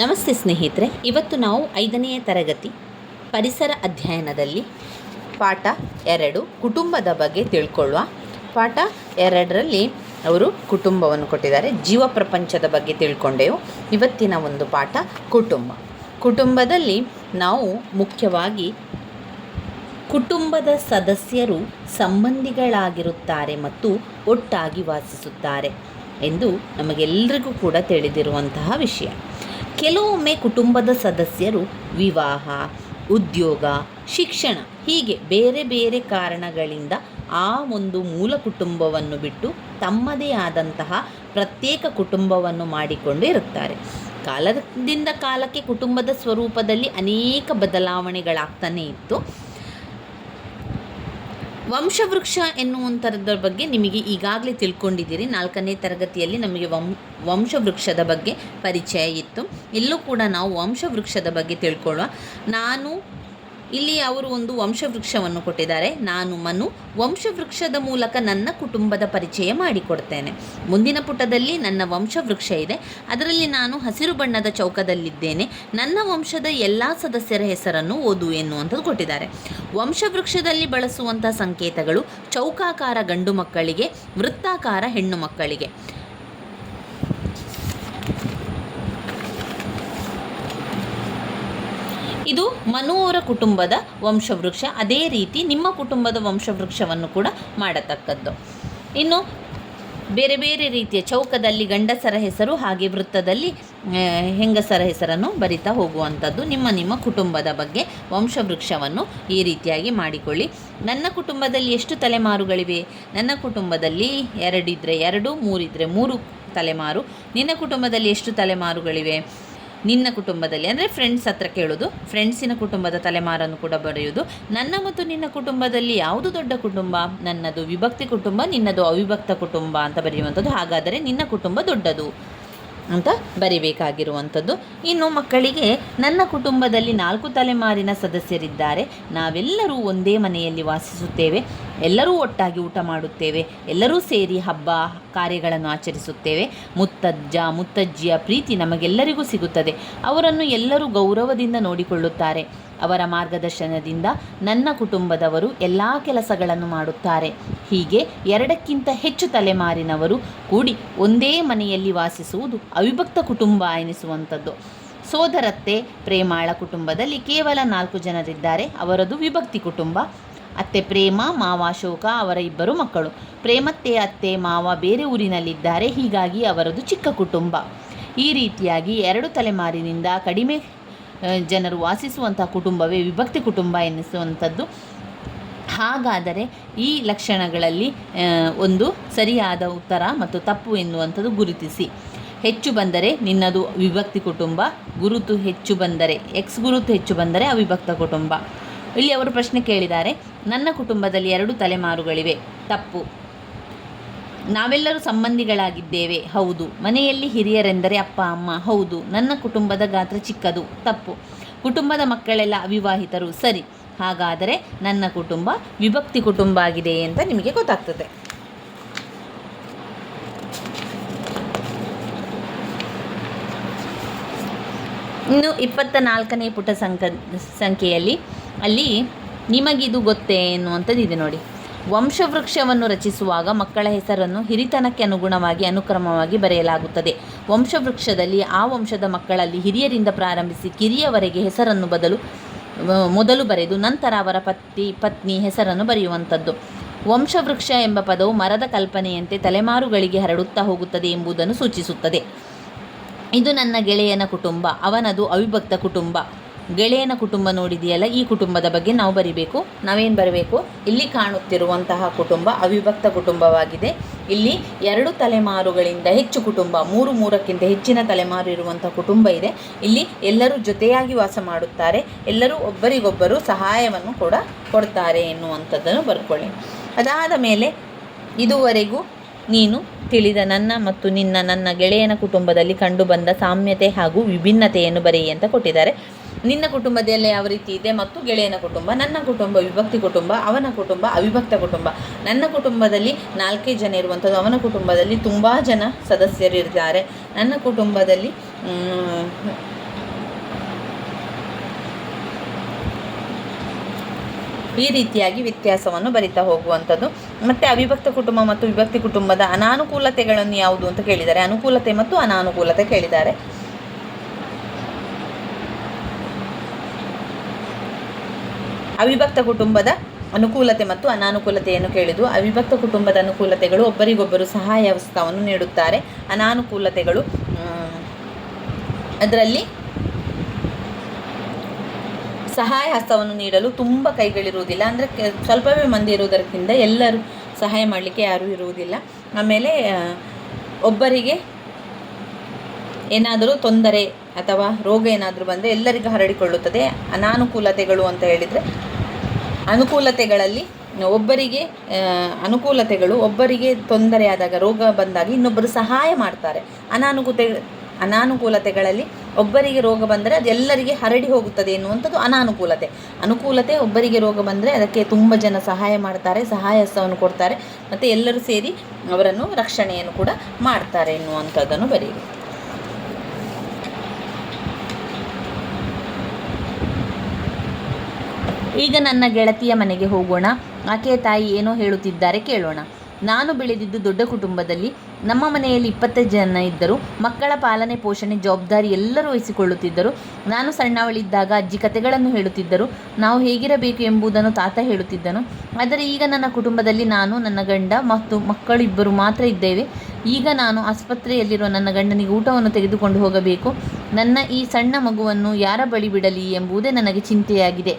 ನಮಸ್ತೆ ಸ್ನೇಹಿತರೆ, ಇವತ್ತು ನಾವು 5ನೇ ತರಗತಿ ಪರಿಸರ ಅಧ್ಯಯನದಲ್ಲಿ ಪಾಠ 2 ಕುಟುಂಬದ ಬಗ್ಗೆ ತಿಳ್ಕೊಳ್ಳುವ. ಪಾಠ 2ರಲ್ಲಿ ಅವರು ಕುಟುಂಬವನ್ನು ಕೊಟ್ಟಿದ್ದಾರೆ. ಜೀವ ಪ್ರಪಂಚದ ಬಗ್ಗೆ ತಿಳ್ಕೊಂಡೆವು. ಇವತ್ತಿನ ಒಂದು ಪಾಠ ಕುಟುಂಬದಲ್ಲಿ ನಾವು ಮುಖ್ಯವಾಗಿ ಕುಟುಂಬದ ಸದಸ್ಯರು ಸಂಬಂಧಿಗಳಾಗಿರುತ್ತಾರೆ ಮತ್ತು ಒಟ್ಟಾಗಿ ವಾಸಿಸುತ್ತಾರೆ ಎಂದು ನಮಗೆಲ್ಲರಿಗೂ ಕೂಡ ತಿಳಿದಿರುವಂತಹ ವಿಷಯ. ಕೆಲವೊಮ್ಮೆ ಕುಟುಂಬದ ಸದಸ್ಯರು ವಿವಾಹ, ಉದ್ಯೋಗ, ಶಿಕ್ಷಣ ಹೀಗೆ ಬೇರೆ ಬೇರೆ ಕಾರಣಗಳಿಂದ ಆ ಒಂದು ಮೂಲ ಕುಟುಂಬವನ್ನು ಬಿಟ್ಟು ತಮ್ಮದೇ ಆದಂತಹ ಪ್ರತ್ಯೇಕ ಕುಟುಂಬವನ್ನು ಮಾಡಿಕೊಂಡು ಇರುತ್ತಾರೆ. ಕಾಲದಿಂದ ಕಾಲಕ್ಕೆ ಕುಟುಂಬದ ಸ್ವರೂಪದಲ್ಲಿ ಅನೇಕ ಬದಲಾವಣೆಗಳಾಗ್ತಾನೆ ಇತ್ತು. ವಂಶವೃಕ್ಷ ಎನ್ನುವಂಥದ್ರ ಬಗ್ಗೆ ನಿಮಗೆ ಈಗಾಗಲೇ ತಿಳ್ಕೊಂಡಿದ್ದೀರಿ. 4ನೇ ತರಗತಿಯಲ್ಲಿ ನಮಗೆ ವಂಶವೃಕ್ಷದ ಬಗ್ಗೆ ಪರಿಚಯ ಇತ್ತು. ಇಲ್ಲೂ ಕೂಡ ನಾವು ವಂಶವೃಕ್ಷದ ಬಗ್ಗೆ ತಿಳ್ಕೊಳ್ಳುವ. ಇಲ್ಲಿ ಅವರು ಒಂದು ವಂಶವೃಕ್ಷವನ್ನು ಕೊಟ್ಟಿದ್ದಾರೆ. ನಾನು ಮನು ವಂಶವೃಕ್ಷದ ಮೂಲಕ ನನ್ನ ಕುಟುಂಬದ ಪರಿಚಯ ಮಾಡಿಕೊಡ್ತೇನೆ. ಮುಂದಿನ ಪುಟದಲ್ಲಿ ನನ್ನ ವಂಶವೃಕ್ಷ ಇದೆ. ಅದರಲ್ಲಿ ನಾನು ಹಸಿರು ಬಣ್ಣದ ಚೌಕದಲ್ಲಿದ್ದೇನೆ. ನನ್ನ ವಂಶದ ಎಲ್ಲ ಸದಸ್ಯರ ಹೆಸರನ್ನು ಓದು ಎನ್ನುವಂಥದ್ದು ಕೊಟ್ಟಿದ್ದಾರೆ. ವಂಶವೃಕ್ಷದಲ್ಲಿ ಬಳಸುವಂಥ ಸಂಕೇತಗಳು ಚೌಕಾಕಾರ ಗಂಡು ಮಕ್ಕಳಿಗೆ, ವೃತ್ತಾಕಾರ ಹೆಣ್ಣು ಮಕ್ಕಳಿಗೆ. ಇದು ಮನುವರ ಕುಟುಂಬದ ವಂಶವೃಕ್ಷ. ಅದೇ ರೀತಿ ನಿಮ್ಮ ಕುಟುಂಬದ ವಂಶವೃಕ್ಷವನ್ನು ಕೂಡ ಮಾಡತಕ್ಕದ್ದು. ಇನ್ನು ಬೇರೆ ಬೇರೆ ರೀತಿಯ ಚೌಕದಲ್ಲಿ ಗಂಡಸರ ಹೆಸರು, ಹಾಗೆ ವೃತ್ತದಲ್ಲಿ ಹೆಂಗಸರ ಹೆಸರನ್ನು ಬರಿತಾ ಹೋಗುವಂಥದ್ದು. ನಿಮ್ಮ ಕುಟುಂಬದ ಬಗ್ಗೆ ವಂಶವೃಕ್ಷವನ್ನು ಈ ರೀತಿಯಾಗಿ ಮಾಡಿಕೊಳ್ಳಿ. ನನ್ನ ಕುಟುಂಬದಲ್ಲಿ ಎಷ್ಟು ತಲೆಮಾರುಗಳಿವೆ? ನನ್ನ ಕುಟುಂಬದಲ್ಲಿ 2 ಇದ್ದರೆ 2, 3 ಇದ್ದರೆ 3 ತಲೆಮಾರು. ನಿನ್ನ ಕುಟುಂಬದಲ್ಲಿ ಎಷ್ಟು ತಲೆಮಾರುಗಳಿವೆ? ನಿನ್ನ ಕುಟುಂಬದಲ್ಲಿ ಅಂದರೆ ಫ್ರೆಂಡ್ಸ್ ಹತ್ರ ಕೇಳೋದು, ಫ್ರೆಂಡ್ಸಿನ ಕುಟುಂಬದ ತಲೆಮಾರನ್ನು ಕೂಡ ಬರೆಯೋದು. ನನ್ನ ಮತ್ತು ನಿನ್ನ ಕುಟುಂಬದಲ್ಲಿ ಯಾವುದು ದೊಡ್ಡ ಕುಟುಂಬ? ನನ್ನದು ವಿಭಕ್ತಿ ಕುಟುಂಬ, ನಿನ್ನದು ಅವಿಭಕ್ತ ಕುಟುಂಬ ಅಂತ ಬರೆಯುವಂಥದ್ದು. ಹಾಗಾದರೆ ನಿನ್ನ ಕುಟುಂಬ ದೊಡ್ಡದು ಅಂತ ಬರಿಬೇಕಾಗಿರುವಂಥದ್ದು. ಇನ್ನು ಮಕ್ಕಳಿಗೆ ನನ್ನ ಕುಟುಂಬದಲ್ಲಿ 4 ತಲೆಮಾರಿನ ಸದಸ್ಯರಿದ್ದಾರೆ. ನಾವೆಲ್ಲರೂ ಒಂದೇ ಮನೆಯಲ್ಲಿ ವಾಸಿಸುತ್ತೇವೆ. ಎಲ್ಲರೂ ಒಟ್ಟಾಗಿ ಊಟ ಮಾಡುತ್ತೇವೆ. ಎಲ್ಲರೂ ಸೇರಿ ಹಬ್ಬ ಕಾರ್ಯಗಳನ್ನು ಆಚರಿಸುತ್ತೇವೆ. ಮುತ್ತಜ್ಜ ಮುತ್ತಜ್ಜಿಯ ಪ್ರೀತಿ ನಮಗೆಲ್ಲರಿಗೂ ಸಿಗುತ್ತದೆ. ಅವರನ್ನು ಎಲ್ಲರೂ ಗೌರವದಿಂದ ನೋಡಿಕೊಳ್ಳುತ್ತಾರೆ. ಅವರ ಮಾರ್ಗದರ್ಶನದಿಂದ ನನ್ನ ಕುಟುಂಬದವರು ಎಲ್ಲ ಕೆಲಸಗಳನ್ನು ಮಾಡುತ್ತಾರೆ. ಹೀಗೆ 2ಕ್ಕಿಂತ ಹೆಚ್ಚು ತಲೆಮಾರಿನವರು ಕೂಡಿ ಒಂದೇ ಮನೆಯಲ್ಲಿ ವಾಸಿಸುವುದು ಅವಿಭಕ್ತ ಕುಟುಂಬ ಎನಿಸುವಂಥದ್ದು. ಸೋದರತ್ತೆ ಪ್ರೇಮಾಳ ಕುಟುಂಬದಲ್ಲಿ ಕೇವಲ 4 ಜನರಿದ್ದಾರೆ. ಅವರದು ವಿಭಕ್ತಿ ಕುಟುಂಬ. ಅತ್ತೆ ಪ್ರೇಮ, ಮಾವ ಅಶೋಕ ಅವರ 2 ಮಕ್ಕಳು. ಪ್ರೇಮತ್ತೆ, ಅತ್ತೆ, ಮಾವ ಬೇರೆ ಊರಿನಲ್ಲಿದ್ದಾರೆ. ಹೀಗಾಗಿ ಅವರದು ಚಿಕ್ಕ ಕುಟುಂಬ. ಈ ರೀತಿಯಾಗಿ 2 ತಲೆಮಾರಿನಿಂದ ಕಡಿಮೆ ಜನರು ವಾಸಿಸುವಂಥ ಕುಟುಂಬವೇ ವಿಭಕ್ತಿ ಕುಟುಂಬ ಎನ್ನಿಸುವಂಥದ್ದು. ಹಾಗಾದರೆ ಈ ಲಕ್ಷಣಗಳಲ್ಲಿ ಒಂದು ಸರಿಯಾದ ಉತ್ತರ ಮತ್ತು ತಪ್ಪು ಎನ್ನುವಂಥದ್ದು ಗುರುತಿಸಿ. ಹೆಚ್ಚು ಬಂದರೆ ನಿನ್ನದು ವಿಭಕ್ತಿ ಕುಟುಂಬ, ಗುರುತು ಹೆಚ್ಚು ಬಂದರೆ ಎಕ್ಸ್ ಗುರುತು ಹೆಚ್ಚು ಬಂದರೆ ಅವಿಭಕ್ತ ಕುಟುಂಬ. ಇಲ್ಲಿ ಅವರು ಪ್ರಶ್ನೆ ಕೇಳಿದ್ದಾರೆ, ನನ್ನ ಕುಟುಂಬದಲ್ಲಿ 2 ತಲೆಮಾರುಗಳಿವೆ. ತಪ್ಪು. ನಾವೆಲ್ಲರೂ ಸಂಬಂಧಿಗಳಾಗಿದ್ದೇವೆ. ಹೌದು. ಮನೆಯಲ್ಲಿ ಹಿರಿಯರೆಂದರೆ ಅಪ್ಪ ಅಮ್ಮ. ಹೌದು. ನನ್ನ ಕುಟುಂಬದ ಗಾತ್ರ ಚಿಕ್ಕದು. ತಪ್ಪು. ಕುಟುಂಬದ ಮಕ್ಕಳೆಲ್ಲ ಅವಿವಾಹಿತರು. ಸರಿ. ಹಾಗಾದರೆ ನನ್ನ ಕುಟುಂಬ ವಿಭಕ್ತಿ ಕುಟುಂಬ ಆಗಿದೆ ಅಂತ ನಿಮಗೆ ಗೊತ್ತಾಗ್ತದೆ. ಇನ್ನು 24ನೇ ಪುಟ ಸಂಖ್ಯೆಯಲ್ಲಿ ಅಲ್ಲಿ ನಿಮಗಿದು ಗೊತ್ತೇ ಎನ್ನುವಂಥದ್ದು ಇದೆ ನೋಡಿ. ವಂಶವೃಕ್ಷವನ್ನು ರಚಿಸುವಾಗ ಮಕ್ಕಳ ಹೆಸರನ್ನು ಹಿರಿತನಕ್ಕೆ ಅನುಗುಣವಾಗಿ ಅನುಕ್ರಮವಾಗಿ ಬರೆಯಲಾಗುತ್ತದೆ. ವಂಶವೃಕ್ಷದಲ್ಲಿ ಆ ವಂಶದ ಮಕ್ಕಳಲ್ಲಿ ಹಿರಿಯರಿಂದ ಪ್ರಾರಂಭಿಸಿ ಕಿರಿಯವರೆಗೆ ಹೆಸರನ್ನು ಮೊದಲು ಬರೆದು ನಂತರ ಅವರ ಪತ್ನಿ ಹೆಸರನ್ನು ಬರೆಯುವಂಥದ್ದು. ವಂಶವೃಕ್ಷ ಎಂಬ ಪದವು ಮರದ ಕಲ್ಪನೆಯಂತೆ ತಲೆಮಾರುಗಳಿಗೆ ಹರಡುತ್ತಾ ಹೋಗುತ್ತದೆ ಎಂಬುದನ್ನು ಸೂಚಿಸುತ್ತದೆ. ಇದು ನನ್ನ ಗೆಳೆಯನ ಕುಟುಂಬ, ಅವನದು ಅವಿಭಕ್ತ ಕುಟುಂಬ. ಗೆಳೆಯನ ಕುಟುಂಬ ನೋಡಿದೆಯಲ್ಲ, ಈ ಕುಟುಂಬದ ಬಗ್ಗೆ ನಾವು ಬರಿಬೇಕು. ನಾವೇನು ಬರಬೇಕು? ಇಲ್ಲಿ ಕಾಣುತ್ತಿರುವಂತಹ ಕುಟುಂಬ ಅವಿಭಕ್ತ ಕುಟುಂಬವಾಗಿದೆ. ಇಲ್ಲಿ 2 ತಲೆಮಾರುಗಳಿಂದ ಹೆಚ್ಚು ಕುಟುಂಬ, 3ಕ್ಕಿಂತ ಹೆಚ್ಚಿನ ತಲೆಮಾರು ಇರುವಂಥ ಕುಟುಂಬ ಇದೆ. ಇಲ್ಲಿ ಎಲ್ಲರೂ ಜೊತೆಯಾಗಿ ವಾಸ ಮಾಡುತ್ತಾರೆ. ಎಲ್ಲರೂ ಒಬ್ಬರಿಗೊಬ್ಬರು ಸಹಾಯವನ್ನು ಕೂಡ ಕೊಡ್ತಾರೆ ಎನ್ನುವಂಥದ್ದನ್ನು ಬರ್ಕೊಳ್ಳಿ. ಅದಾದ ಮೇಲೆ ಇದುವರೆಗೂ ನೀನು ತಿಳಿದ ನನ್ನ ಗೆಳೆಯನ ಕುಟುಂಬದಲ್ಲಿ ಕಂಡುಬಂದ ಸಾಮ್ಯತೆ ಹಾಗೂ ವಿಭಿನ್ನತೆಯನ್ನು ಬರೆಯಿ ಅಂತ ಕೊಟ್ಟಿದ್ದಾರೆ. ನಿನ್ನ ಕುಟುಂಬದಲ್ಲಿ ಯಾವ ರೀತಿ ಇದೆ ಮತ್ತು ಗೆಳೆಯನ ಕುಟುಂಬ. ನನ್ನ ಕುಟುಂಬ ವಿಭಕ್ತಿ ಕುಟುಂಬ, ಅವನ ಕುಟುಂಬ ಅವಿಭಕ್ತ ಕುಟುಂಬ. ನನ್ನ ಕುಟುಂಬದಲ್ಲಿ 4 ಜನ ಇರುವಂಥದ್ದು, ಅವನ ಕುಟುಂಬದಲ್ಲಿ ತುಂಬ ಜನ ಸದಸ್ಯರಿದ್ದಾರೆ. ನನ್ನ ಕುಟುಂಬದಲ್ಲಿ ಈ ರೀತಿಯಾಗಿ ವ್ಯತ್ಯಾಸವನ್ನು ಬರಿತಾ ಹೋಗುವಂಥದ್ದು. ಮತ್ತು ಅವಿಭಕ್ತ ಕುಟುಂಬ ಮತ್ತು ವಿಭಕ್ತಿ ಕುಟುಂಬದ ಅನಾನುಕೂಲತೆಗಳನ್ನು ಯಾವುದು ಅಂತ ಕೇಳಿದ್ದಾರೆ. ಅನುಕೂಲತೆ ಮತ್ತು ಅನಾನುಕೂಲತೆ ಕೇಳಿದ್ದಾರೆ. ಅವಿಭಕ್ತ ಕುಟುಂಬದ ಅನುಕೂಲತೆ ಮತ್ತು ಅನಾನುಕೂಲತೆಯನ್ನು ಕೇಳಿದ್ದು. ಅವಿಭಕ್ತ ಕುಟುಂಬದ ಅನುಕೂಲತೆಗಳು ಒಬ್ಬರಿಗೊಬ್ಬರು ಸಹಾಯ ಹಸ್ತವನ್ನು ನೀಡುತ್ತಾರೆ. ಅನಾನುಕೂಲತೆಗಳು ಅದರಲ್ಲಿ ಸಹಾಯ ಹಸ್ತವನ್ನು ನೀಡಲು ತುಂಬ ಕೈಗಳಿರುವುದಿಲ್ಲ. ಅಂದರೆ ಸ್ವಲ್ಪವೇ ಮಂದಿ ಇರುವುದರಿಂದ ಎಲ್ಲರೂ ಸಹಾಯ ಮಾಡಲಿಕ್ಕೆ ಯಾರೂ ಇರುವುದಿಲ್ಲ. ಆಮೇಲೆ ಒಬ್ಬರಿಗೆ ಏನಾದರೂ ತೊಂದರೆ ಅಥವಾ ರೋಗ ಏನಾದರೂ ಬಂದರೆ ಎಲ್ಲರಿಗೂ ಹರಡಿಕೊಳ್ಳುತ್ತದೆ. ಅನಾನುಕೂಲತೆಗಳು ಅಂತ ಹೇಳಿದರೆ ಅನುಕೂಲತೆಗಳಲ್ಲಿ ಒಬ್ಬರಿಗೆ ತೊಂದರೆ ಆದಾಗ, ರೋಗ ಬಂದಾಗ ಇನ್ನೊಬ್ಬರು ಸಹಾಯ ಮಾಡ್ತಾರೆ. ಅನಾನುಕೂಲತೆಗಳಲ್ಲಿ ಒಬ್ಬರಿಗೆ ರೋಗ ಬಂದರೆ ಅದು ಎಲ್ಲರಿಗೆ ಹರಡಿ ಹೋಗುತ್ತದೆ ಎನ್ನುವಂಥದ್ದು ಅನುಕೂಲತೆ ಒಬ್ಬರಿಗೆ ರೋಗ ಬಂದರೆ ಅದಕ್ಕೆ ತುಂಬ ಜನ ಸಹಾಯ ಮಾಡ್ತಾರೆ, ಸಹಾಯ ಹಸ್ತವನ್ನು ಕೊಡ್ತಾರೆ, ಮತ್ತು ಎಲ್ಲರೂ ಸೇರಿ ಅವರನ್ನು ರಕ್ಷಣೆಯನ್ನು ಕೂಡ ಮಾಡ್ತಾರೆ ಎನ್ನುವಂಥದ್ದನ್ನು ಬರೆಯಿರಿ. ಈಗ ನನ್ನ ಗೆಳತಿಯ ಮನೆಗೆ ಹೋಗೋಣ. ಆಕೆಯ ತಾಯಿ ಏನೋ ಹೇಳುತ್ತಿದ್ದಾರೆ, ಕೇಳೋಣ. ನಾನು ಬೆಳೆದಿದ್ದು ದೊಡ್ಡ ಕುಟುಂಬದಲ್ಲಿ. ನಮ್ಮ ಮನೆಯಲ್ಲಿ 20 ಜನ ಇದ್ದರು. ಮಕ್ಕಳ ಪಾಲನೆ ಪೋಷಣೆ ಜವಾಬ್ದಾರಿ ಎಲ್ಲರೂ ವಹಿಸಿಕೊಳ್ಳುತ್ತಿದ್ದರು. ನಾನು ಸಣ್ಣವಳಿದ್ದಾಗ ಅಜ್ಜಿ ಕತೆಗಳನ್ನು ಹೇಳುತ್ತಿದ್ದರು. ನಾವು ಹೇಗಿರಬೇಕು ಎಂಬುದನ್ನು ತಾತ ಹೇಳುತ್ತಿದ್ದನು. ಆದರೆ ಈಗ ನನ್ನ ಕುಟುಂಬದಲ್ಲಿ ನಾನು, ನನ್ನ ಗಂಡ ಮತ್ತು ಮಕ್ಕಳು ಇಬ್ಬರು ಮಾತ್ರ ಇದ್ದೇವೆ. ಈಗ ನಾನು ಆಸ್ಪತ್ರೆಯಲ್ಲಿರುವ ನನ್ನ ಗಂಡನಿಗೆ ಊಟವನ್ನು ತೆಗೆದುಕೊಂಡು ಹೋಗಬೇಕು. ನನ್ನ ಈ ಸಣ್ಣ ಮಗುವನ್ನು ಯಾರ ಬಳಿ ಬಿಡಲಿ ಎಂಬುದೇ ನನಗೆ ಚಿಂತೆಯಾಗಿದೆ.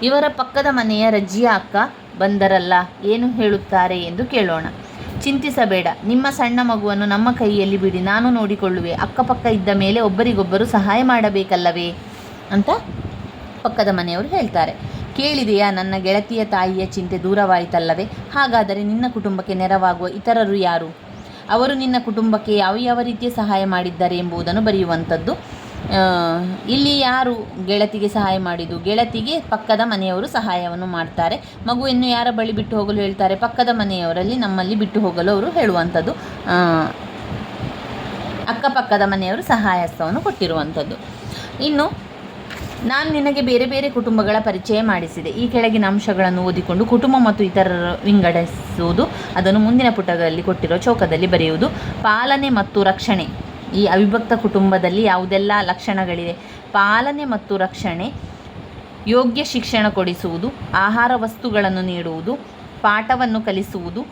ಇವರ ಪಕ್ಕದ ಮನೆಯ ರಜ್ಜಿಯ ಅಕ್ಕ ಬಂದರಲ್ಲ, ಏನು ಹೇಳುತ್ತಾರೆ ಎಂದು ಕೇಳೋಣ. ಚಿಂತಿಸಬೇಡ, ನಿಮ್ಮ ಸಣ್ಣ ಮಗುವನ್ನು ನಮ್ಮ ಕೈಯಲ್ಲಿ ಬಿಡಿ, ನಾನು ನೋಡಿಕೊಳ್ಳುವೆ. ಅಕ್ಕಪಕ್ಕ ಇದ್ದ ಮೇಲೆ ಒಬ್ಬರಿಗೊಬ್ಬರು ಸಹಾಯ ಮಾಡಬೇಕಲ್ಲವೇ ಅಂತ ಪಕ್ಕದ ಮನೆಯವರು ಹೇಳ್ತಾರೆ. ಕೇಳಿದೆಯಾ, ನನ್ನ ಗೆಳತಿಯ ತಾಯಿಯ ಚಿಂತೆ ದೂರವಾಯಿತಲ್ಲವೇ? ಹಾಗಾದರೆ ನಿನ್ನ ಕುಟುಂಬಕ್ಕೆ ನೆರವಾಗುವ ಇತರರು ಯಾರು? ಅವರು ನಿನ್ನ ಕುಟುಂಬಕ್ಕೆ ಯಾವ ರೀತಿಯ ಸಹಾಯ ಮಾಡಿದ್ದಾರೆ ಎಂಬುದನ್ನು ಬರೆಯುವಂಥದ್ದು. ಇಲ್ಲಿ ಯಾರು ಗೆಳತಿಗೆ ಸಹಾಯ ಮಾಡಿದ್ದು? ಗೆಳತಿಗೆ ಪಕ್ಕದ ಮನೆಯವರು ಸಹಾಯವನ್ನು ಮಾಡ್ತಾರೆ. ಮಗುವನ್ನು ಯಾರ ಬಳಿ ಬಿಟ್ಟು ಹೋಗಲು ಹೇಳ್ತಾರೆ? ಪಕ್ಕದ ಮನೆಯವರಲ್ಲಿ, ನಮ್ಮಲ್ಲಿ ಬಿಟ್ಟು ಹೋಗಲು ಅವರು ಹೇಳುವಂಥದ್ದು. ಅಕ್ಕಪಕ್ಕದ ಮನೆಯವರು ಸಹಾಯ ಹಸ್ತವನ್ನು ಕೊಟ್ಟಿರುವಂಥದ್ದು. ಇನ್ನು ನಾನು ನಿನಗೆ ಬೇರೆ ಬೇರೆ ಕುಟುಂಬಗಳ ಪರಿಚಯ ಮಾಡಿಸಿದೆ. ಈ ಕೆಳಗಿನ ಅಂಶಗಳನ್ನು ಓದಿಕೊಂಡು ಕುಟುಂಬ ಮತ್ತು ಇತರರ ವಿಂಗಡಿಸುವುದು, ಅದನ್ನು ಮುಂದಿನ ಪುಟದಲ್ಲಿ ಕೊಟ್ಟಿರೋ ಚೌಕದಲ್ಲಿ ಬರೆಯುವುದು. ಪಾಲನೆ ಮತ್ತು ರಕ್ಷಣೆ. ಈ ಅವಿಭಕ್ತ ಕುಟುಂಬದಲ್ಲಿ ಯಾವುದೆಲ್ಲ ಲಕ್ಷಣಗಳಿವೆ? ಪಾಲನೆ ಮತ್ತು ರಕ್ಷಣೆ, ಯೋಗ್ಯ ಶಿಕ್ಷಣ ಕೊಡಿಸುವುದು, ಆಹಾರ ವಸ್ತುಗಳನ್ನು ನೀಡುವುದು, ಪಾಠವನ್ನು ಕಲಿಸುವುದು,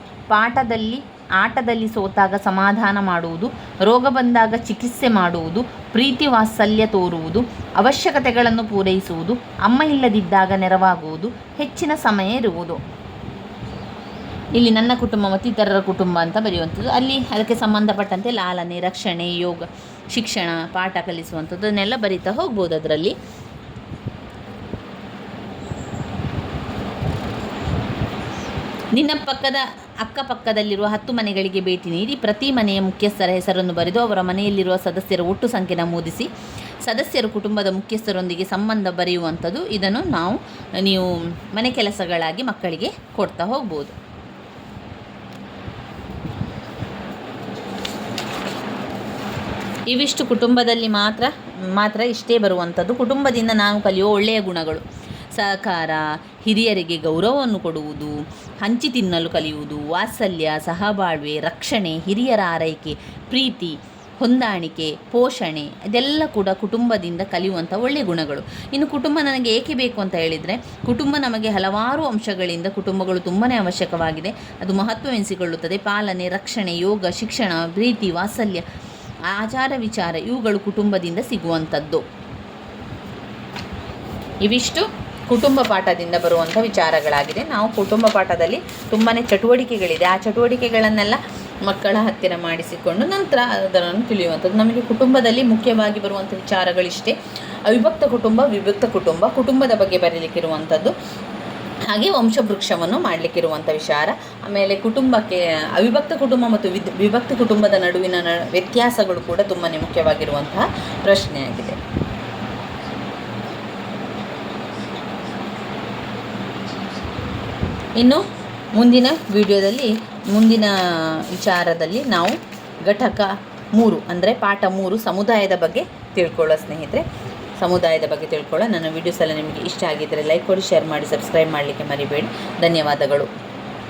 ಆಟದಲ್ಲಿ ಸೋತಾಗ ಸಮಾಧಾನ ಮಾಡುವುದು, ರೋಗ ಬಂದಾಗ ಚಿಕಿತ್ಸೆ ಮಾಡುವುದು, ಪ್ರೀತಿ ವಾತ್ಸಲ್ಯ ತೋರುವುದು, ಅವಶ್ಯಕತೆಗಳನ್ನು ಪೂರೈಸುವುದು, ಅಮ್ಮ ಇಲ್ಲದಿದ್ದಾಗ ನೆರವಾಗುವುದು, ಹೆಚ್ಚಿನ ಸಮಯ ಇರುವುದು. ಇಲ್ಲಿ ನನ್ನ ಕುಟುಂಬ ಮತ್ತು ಇತರರ ಕುಟುಂಬ ಅಂತ ಬರೆಯುವಂಥದ್ದು. ಅಲ್ಲಿ ಅದಕ್ಕೆ ಸಂಬಂಧಪಟ್ಟಂತೆ ಲಾಲನೆ, ರಕ್ಷಣೆ, ಯೋಗ, ಶಿಕ್ಷಣ, ಪಾಠ ಕಲಿಸುವಂಥದ್ದು ಅದನ್ನೆಲ್ಲ ಬರಿತಾ ಹೋಗ್ಬೋದು. ಅದರಲ್ಲಿ ನಿನ್ನ ಅಕ್ಕಪಕ್ಕದಲ್ಲಿರುವ 10 ಮನೆಗಳಿಗೆ ಭೇಟಿ ನೀಡಿ ಪ್ರತಿ ಮನೆಯ ಮುಖ್ಯಸ್ಥರ ಹೆಸರನ್ನು ಬರೆದು ಅವರ ಮನೆಯಲ್ಲಿರುವ ಸದಸ್ಯರ ಒಟ್ಟು ಸಂಖ್ಯೆ ನಮೂದಿಸಿ ಸದಸ್ಯರು ಕುಟುಂಬದ ಮುಖ್ಯಸ್ಥರೊಂದಿಗೆ ಸಂಬಂಧ ಬರೆಯುವಂಥದ್ದು. ಇದನ್ನು ನೀವು ಮನೆ ಕೆಲಸಗಳಾಗಿ ಮಕ್ಕಳಿಗೆ ಕೊಡ್ತಾ ಹೋಗ್ಬೋದು. ಇವಿಷ್ಟು ಕುಟುಂಬದಲ್ಲಿ ಮಾತ್ರ ಇಷ್ಟೇ ಬರುವಂಥದ್ದು. ಕುಟುಂಬದಿಂದ ನಾವು ಕಲಿಯುವ ಒಳ್ಳೆಯ ಗುಣಗಳು: ಸಹಕಾರ, ಹಿರಿಯರಿಗೆ ಗೌರವವನ್ನು ಕೊಡುವುದು, ಹಂಚಿ ತಿನ್ನಲು ಕಲಿಯುವುದು, ವಾತ್ಸಲ್ಯ, ಸಹಬಾಳ್ವೆ, ರಕ್ಷಣೆ, ಹಿರಿಯರ ಆರೈಕೆ, ಪ್ರೀತಿ, ಹೊಂದಾಣಿಕೆ, ಪೋಷಣೆ, ಇದೆಲ್ಲ ಕೂಡ ಕುಟುಂಬದಿಂದ ಕಲಿಯುವಂಥ ಒಳ್ಳೆಯ ಗುಣಗಳು. ಇನ್ನು ಕುಟುಂಬ ನನಗೆ ಏಕೆ ಬೇಕು ಅಂತ ಹೇಳಿದರೆ, ಕುಟುಂಬ ನಮಗೆ ಹಲವಾರು ಅಂಶಗಳಿಂದ ಕುಟುಂಬಗಳು ತುಂಬಾ ಅವಶ್ಯಕವಾಗಿದೆ. ಅದು ಮಹತ್ವವೆನಿಸಿಕೊಳ್ಳುತ್ತದೆ. ಪಾಲನೆ, ರಕ್ಷಣೆ, ಯೋಗ, ಶಿಕ್ಷಣ, ಪ್ರೀತಿ, ವಾತ್ಸಲ್ಯ, ಆಚಾರ ವಿಚಾರ, ಇವುಗಳು ಕುಟುಂಬದಿಂದ ಸಿಗುವಂಥದ್ದು. ಇವಿಷ್ಟು ಕುಟುಂಬ ಪಾಠದಿಂದ ಬರುವಂಥ ವಿಚಾರಗಳಾಗಿದೆ. ನಾವು ಕುಟುಂಬ ಪಾಠದಲ್ಲಿ ತುಂಬಾ ಚಟುವಟಿಕೆಗಳಿದೆ. ಆ ಚಟುವಟಿಕೆಗಳನ್ನೆಲ್ಲ ಮಕ್ಕಳ ಹತ್ತಿರ ಮಾಡಿಸಿಕೊಂಡು ನಂತರ ಅದನ್ನು ತಿಳಿಯುವಂಥದ್ದು. ನಮಗೆ ಕುಟುಂಬದಲ್ಲಿ ಮುಖ್ಯವಾಗಿ ಬರುವಂಥ ವಿಚಾರಗಳಿಷ್ಟೇ. ಅವಿಭಕ್ತ ಕುಟುಂಬ, ವಿಭಕ್ತ ಕುಟುಂಬ, ಕುಟುಂಬದ ಬಗ್ಗೆ ಬರೀಲಿಕ್ಕಿರುವಂಥದ್ದು, ಹಾಗೆ ವಂಶವೃಕ್ಷವನ್ನು ಮಾಡಲಿಕ್ಕಿರುವಂಥ ವಿಚಾರ. ಆಮೇಲೆ ಕುಟುಂಬಕ್ಕೆ ಅವಿಭಕ್ತ ಕುಟುಂಬ ಮತ್ತು ವಿಭಕ್ತ ಕುಟುಂಬದ ನಡುವಿನ ವ್ಯತ್ಯಾಸಗಳು ಕೂಡ ತುಂಬಾ ಮುಖ್ಯವಾಗಿರುವಂತಹ ಪ್ರಶ್ನೆಯಾಗಿದೆ. ಇನ್ನು ಮುಂದಿನ ವಿಡಿಯೋದಲ್ಲಿ, ಮುಂದಿನ ವಿಚಾರದಲ್ಲಿ ನಾವು ಘಟಕ 3 ಅಂದರೆ ಪಾಠ 3 ಸಮುದಾಯದ ಬಗ್ಗೆ ತಿಳ್ಕೊಳ್ಳೋ ಸ್ನೇಹಿತರೆ. ಸಮುದಾಯದ ಬಗ್ಗೆ ತಿಳ್ಕೊಳ್ಳೋ. ನನ್ನ ವೀಡಿಯೋಸ್ ಎಲ್ಲ ನಿಮಗೆ ಇಷ್ಟ ಆಗಿದ್ದರೆ ಲೈಕ್ ಕೊಡಿ, ಶೇರ್ ಮಾಡಿ, ಸಬ್ಸ್ಕ್ರೈಬ್ ಮಾಡಲಿಕ್ಕೆ ಮರಿಬೇಡಿ. ಧನ್ಯವಾದಗಳು.